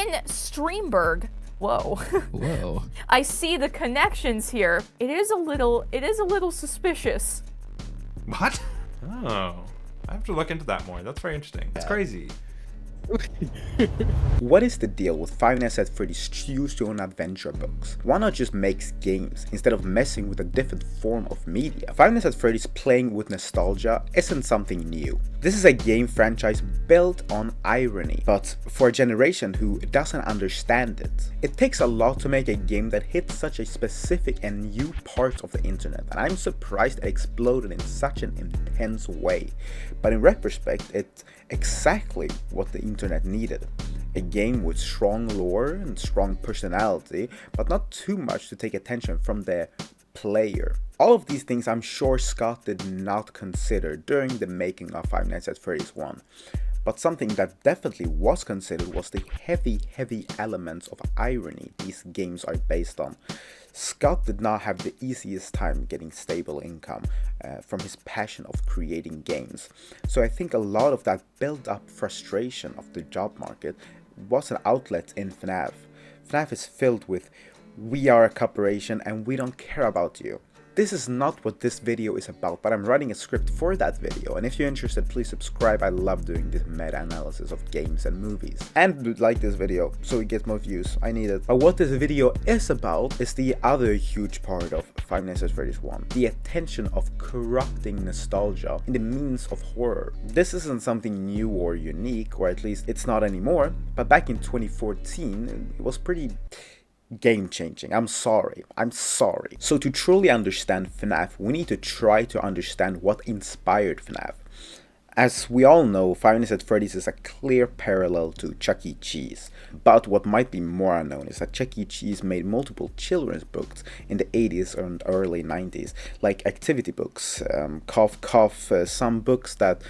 in Streamberg. Whoa. Whoa. I see the connections here. It is a little suspicious. What? Oh, I have to look into that more. That's very interesting. That's crazy. What is the deal with Five Nights at Freddy's Choose Your Own Adventure books? Why not just make games instead of messing with a different form of media? Five Nights at Freddy's playing with nostalgia isn't something new. This is a game franchise built on irony, but for a generation who doesn't understand it. It takes a lot to make a game that hits such a specific and new part of the internet, and I'm surprised it exploded in such an intense way. But in retrospect, it's exactly what the internet needed. A game with strong lore and strong personality, but not too much to take attention from the player. All of these things I'm sure Scott did not consider during the making of Five Nights at Freddy's 1. But something that definitely was considered was the heavy elements of irony these games are based on. Scott did not have the easiest time getting stable income from his passion of creating games. So I think a lot of that built up frustration of the job market was an outlet in Fnaf. Fnaf is filled with, we are a corporation and we don't care about you. This is not what this video is about, but I'm writing a script for that video, and if you're interested, please subscribe. I love doing this meta-analysis of games and movies. And like this video, so it gets more views. I need it. But what this video is about is the other huge part of Five Nights at Freddy's 1. The attention of corrupting nostalgia in the means of horror. This isn't something new or unique, or at least it's not anymore, but back in 2014, it was pretty game-changing. I'm sorry. So to truly understand FNAF, we need to try to understand what inspired FNAF. As we all know, Five Nights at Freddy's is a clear parallel to Chuck E. Cheese, but what might be more unknown is that Chuck E. Cheese made multiple children's books in the 80s and early 90s, like activity books, cough cough, some books that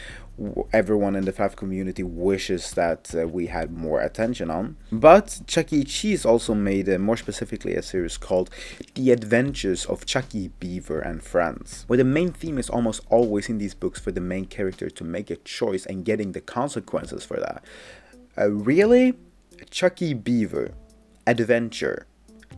everyone in the FNAF community wishes that we had more attention on. But Chuck E. Cheese also made more specifically a series called The Adventures of Chucky, Beaver and Friends, where the main theme is almost always in these books for the main character to make a choice and getting the consequences for that. Really? Chucky, Beaver, adventure,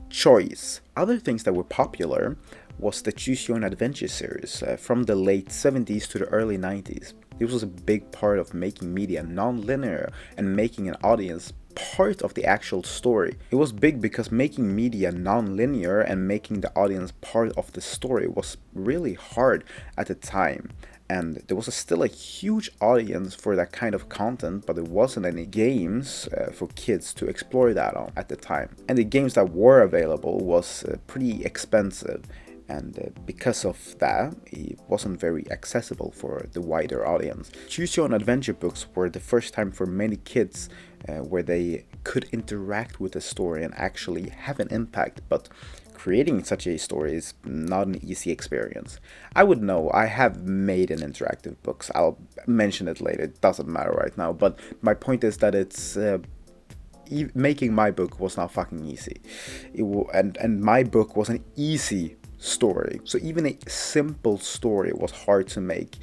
choice. Other things that were popular was the Choose Your Own Adventure series from the late 70s to the early 90s. This was a big part of making media non-linear and making an audience part of the actual story. It was big because making media non-linear and making the audience part of the story was really hard at the time. And there was still a huge audience for that kind of content, but there wasn't any games for kids to explore that on at the time. And the games that were available was pretty expensive. And because of that, it wasn't very accessible for the wider audience. Choose Your Own Adventure books were the first time for many kids where they could interact with the story and actually have an impact, but creating such a story is not an easy experience. I would know, I have made an interactive books, I'll mention it later, it doesn't matter right now, but my point is that it's making my book was not fucking easy. And my book was an easy story, so even a simple story was hard to make,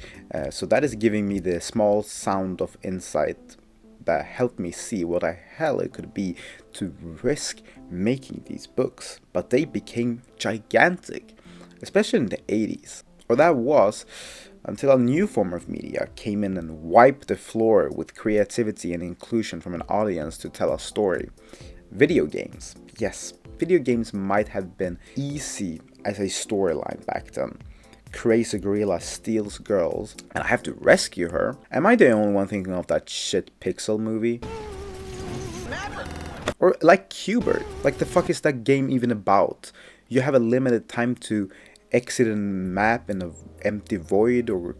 so that is giving me the small sound of insight that helped me see what the hell it could be to risk making these books. But they became gigantic, especially in the 80s, or that was until a new form of media came in and wiped the floor with creativity and inclusion from an audience to tell a story. Video games. Yes, video games might have been easy as a storyline back then. Crazy gorilla steals girls and I have to rescue her. Am I the only one thinking of that shit Pixel movie? Never. Or like Qbert. Like the fuck is that game even about? You have a limited time to exit a map in an empty void or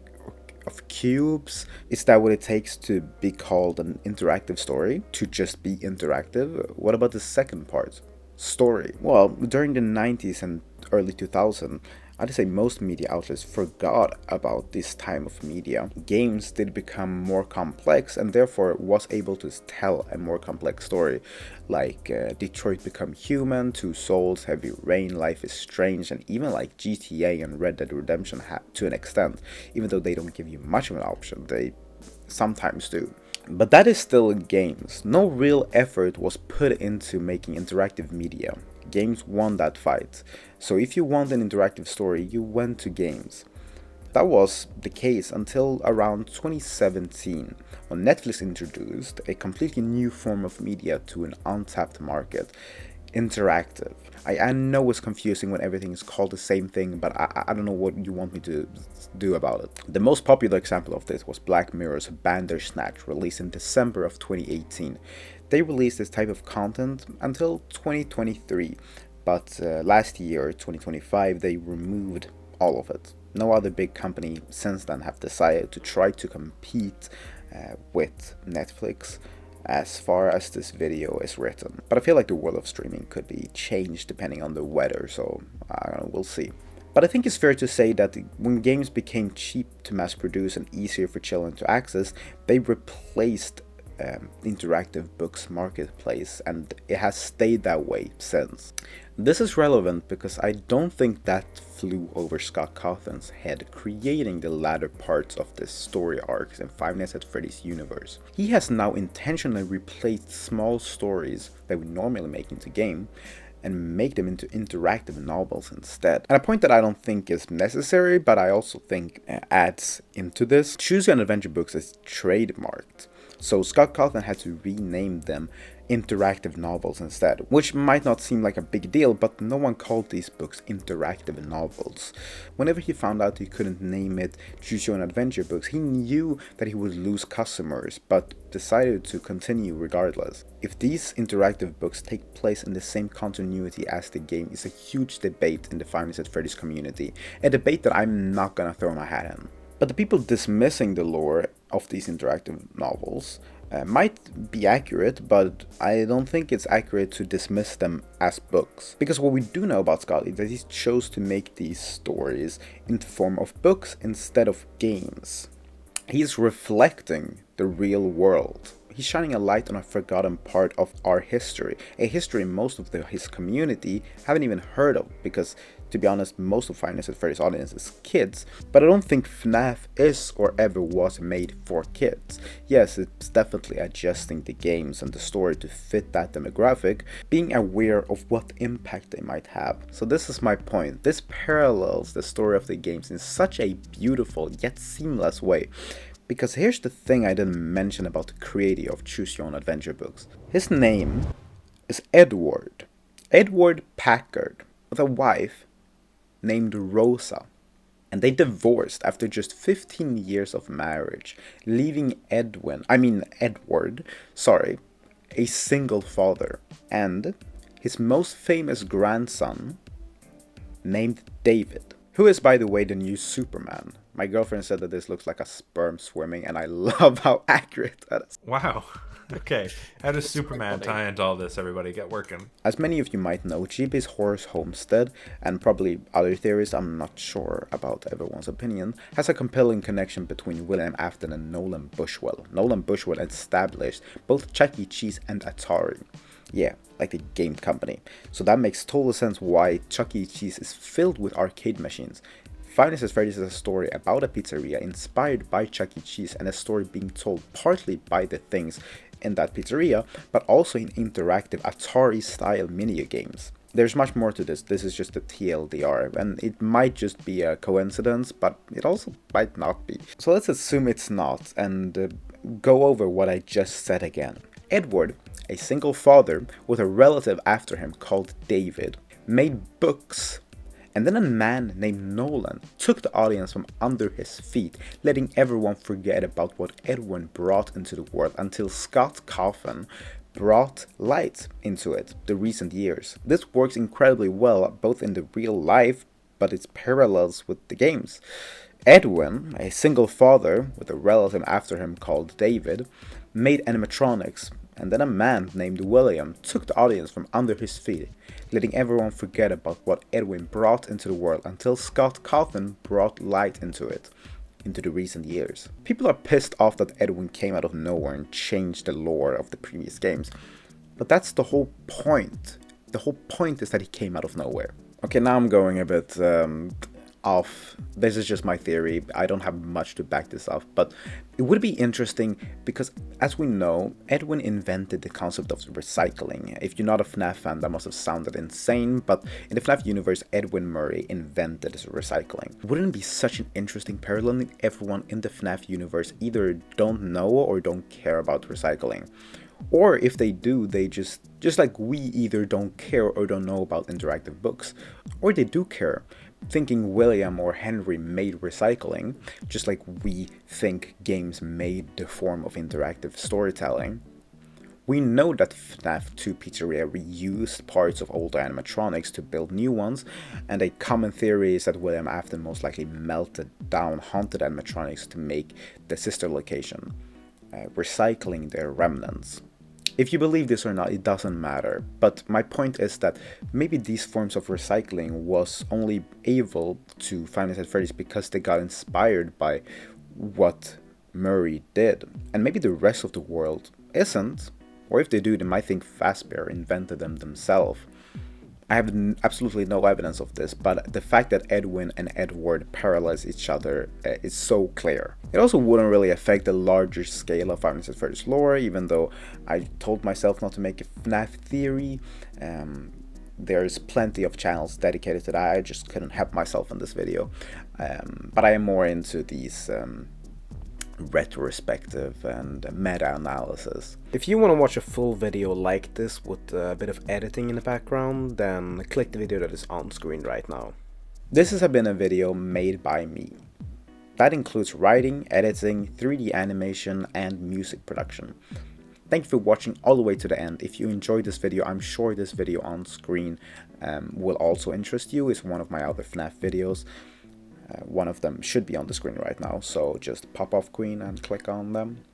of cubes. Is that what it takes to be called an interactive story? To just be interactive? What about the second part? Story. Well, during the 90s and early 2000s, I'd say most media outlets forgot about this time of media. Games did become more complex and therefore was able to tell a more complex story, like Detroit Become Human, Two Souls, Heavy Rain, Life is Strange, and even like GTA and Red Dead Redemption to an extent, even though they don't give you much of an option, they sometimes do. But that is still games. No real effort was put into making interactive media. Games won that fight. So if you want an interactive story, you went to games. That was the case until around 2017, when Netflix introduced a completely new form of media to an untapped market: interactive. I know it's confusing when everything is called the same thing, but I don't know what you want me to do about it. The most popular example of this was Black Mirror's Bandersnatch, released in December of 2018. They released this type of content until 2023, but last year, 2025, they removed all of it. No other big company since then have decided to try to compete with Netflix as far as this video is written. But I feel like the world of streaming could be changed depending on the weather, so I don't know, we'll see. But I think it's fair to say that when games became cheap to mass produce and easier for children to access, they replaced interactive books marketplace, and it has stayed that way since. This is relevant because I don't think that flew over Scott Cawthon's head creating the latter parts of the story arcs in Five Nights at Freddy's universe. He has now intentionally replaced small stories that we normally make into game and make them into interactive novels instead. And a point that I don't think is necessary, but I also think adds into this: Choose Your Own Adventure books is trademarked. So Scott Cawthon had to rename them interactive novels instead, which might not seem like a big deal, but no one called these books interactive novels. Whenever he found out he couldn't name it Choose Your Own Adventure books, he knew that he would lose customers, but decided to continue regardless. If these interactive books take place in the same continuity as the game is a huge debate in the Five Nights at Freddy's community, a debate that I'm not gonna throw my hat in. But the people dismissing the lore of these interactive novels might be accurate, but I don't think it's accurate to dismiss them as books. Because what we do know about Scott is that he chose to make these stories in the form of books instead of games. He's reflecting the real world. He's shining a light on a forgotten part of our history, a history most of his community haven't even heard of, because to be honest, most of Five Nights at Freddy's audience is kids, but I don't think Fnaf is or ever was made for kids. Yes, it's definitely adjusting the games and the story to fit that demographic, being aware of what impact they might have. So this is my point. This parallels the story of the games in such a beautiful yet seamless way. Because here's the thing I didn't mention about the creator of Choose Your Own Adventure books. His name is Edward. Edward Packard, with a wife named Rosa. And they divorced after just 15 years of marriage, leaving Edward, a single father. And his most famous grandson, named David, who is, by the way, the new Superman. My girlfriend said that this looks like a sperm swimming, and I love how accurate that is. Wow. Okay. How does Superman tie into all this, everybody? Get working. As many of you might know, G.B.'s Horace Homestead, and probably other theories I'm not sure about everyone's opinion, has a compelling connection between William Afton and Nolan Buswell. Nolan Buswell established both Chuck E. Cheese and Atari. Yeah, like the game company. So that makes total sense why Chuck E. Cheese is filled with arcade machines. Five Nights at Freddy's is a story about a pizzeria inspired by Chuck E. Cheese, and a story being told partly by the things in that pizzeria, but also in interactive Atari-style mini games. There's much more to this. This is just a TLDR, and it might just be a coincidence, but it also might not be. So let's assume it's not, and go over what I just said again. Edward, a single father with a relative after him called David, made books. And then a man named Nolan took the audience from under his feet, letting everyone forget about what Edwin brought into the world until Scott Cawthon brought light into it the recent years. This works incredibly well both in the real life, but its parallels with the games. Edwin, a single father with a relative after him called David, made animatronics. And then a man named William took the audience from under his feet, letting everyone forget about what Edwin brought into the world until Scott Cawthon brought light into it, into the recent years. People are pissed off that Edwin came out of nowhere and changed the lore of the previous games, but that's the whole point. The whole point is that he came out of nowhere. Okay, now I'm going a bit off. This is just my theory. I don't have much to back this up, but it would be interesting because, as we know, Edwin invented the concept of recycling. If you're not a Fnaf fan, that must have sounded insane, but in the Fnaf universe, Edwin Murray invented recycling. Wouldn't it be such an interesting parallel if everyone in the Fnaf universe either don't know or don't care about recycling? Or if they do, they just like we either don't care or don't know about interactive books, or they do care, thinking William or Henry made recycling, just like we think games made the form of interactive storytelling. We know that Fnaf 2 Pizzeria reused parts of older animatronics to build new ones, and a common theory is that William Afton most likely melted down haunted animatronics to make the sister location, recycling their remnants. If you believe this or not, it doesn't matter, but my point is that maybe these forms of recycling was only able to Five Nights at Freddy's because they got inspired by what Murray did, and maybe the rest of the world isn't, or if they do, they might think Fazbear invented them themselves. I have absolutely no evidence of this, but the fact that Edwin and Edward parallels each other is so clear. It also wouldn't really affect the larger scale of Five Nights at Freddy's lore, even though I told myself not to make a FNAF theory. There's plenty of channels dedicated to that. I just couldn't help myself in this video. But I am more into these retrospective and meta-analysis. If you want to watch a full video like this with a bit of editing in the background, then click the video that is on screen right now. This has been a video made by me. That includes writing, editing, 3D animation, and music production. Thank you for watching all the way to the end. If you enjoyed this video, I'm sure this video on screen will also interest you. It's one of my other FNAF videos. One of them should be on the screen right now, so just pop off Queen and click on them.